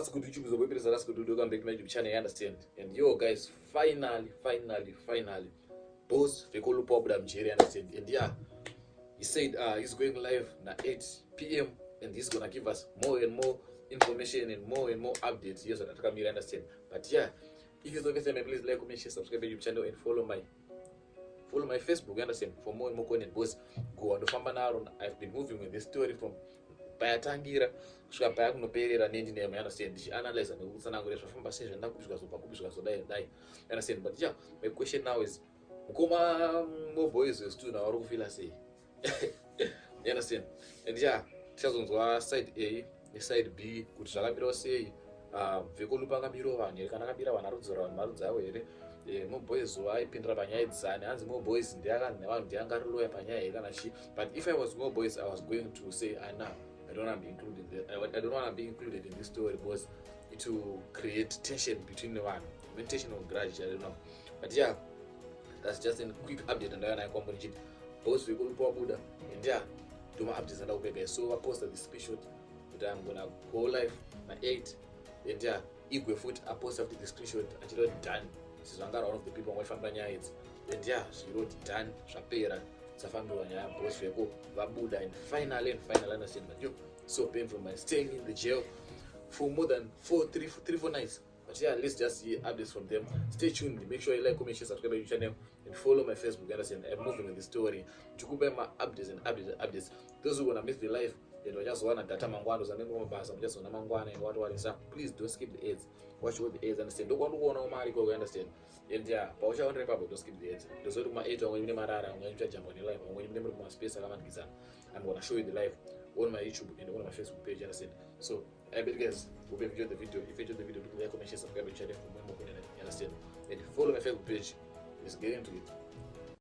What's good YouTube? So we're that's good. Welcome back to my YouTube channel. You understand? And yo guys, finally, boss Vecco Luppa Mjeri, understand? And yeah, he said he's going live at 8 p.m. and he's gonna give us more and more information and more updates. Yes, that can understand. But yeah, if you're the first time, please like, comment, share, subscribe to my YouTube channel and follow my Facebook. You understand? For more and more content, boss. Go on the Fambanaron. I've been moving with this story from payatangira kusvika paya kunoperera nendinema, understand, ndichianalyze nekutsanangura zvafamba sei zvandakupishwa zopakupishwa zodai understand. But yeah, my question now is mukoma moboys westu navari kufila sei? You understand? And yeah, tichazonzwa side A neside B kuti zvakamirawo sei. Vecco Luppa angamirawo vanhu here kana akamira vanhu arudzora vanhu marudzi avo here. Moboys aipindira panyaya dzane hanzi moboys ndiakanzi nevanhu ndiangariloya panyaya here kana chi. But if I was moboys, I was going to say I don't want to be included I don't want to be included in this story because it will create tension between the one. Tension or grudge, I don't know. But yeah, that's just a quick update and I company both Vecco Luppa Buddha and yeah, do my updates and I'll be so I posted this screenshot that I'm gonna go live at 8 and yeah, Igwe foot I posted after the screenshot and she wrote done. This is one of the people who found and yeah, she wrote done, Shapira. Boss Vecco Buddha and finally understand that you so painful man staying in the jail for more than 4 nights. But yeah, let's just see updates from them. Stay tuned, make sure you like, comment, share, subscribe to my channel and follow my Facebook. Understand? I'm moving with the story to go back my updates and updates. Those who wanna miss the life, you know, just wanna data mangwanos and then just wanna mangwana and what is up. Please don't skip the ads. Watch what the ads, understand. Don't want to go on Mariko, understand. And yeah, but don't skip the ads. Those who my age when you marara, when you jump on your life, when you remember my space, I'm gonna show you the live on my YouTube and on my Facebook page, understand. So I bet guys, hope you enjoyed the video. If you enjoyed the video, please like, comment, share, subscribe to the channel for more content, understand. And if you follow my Facebook page, let's get into it.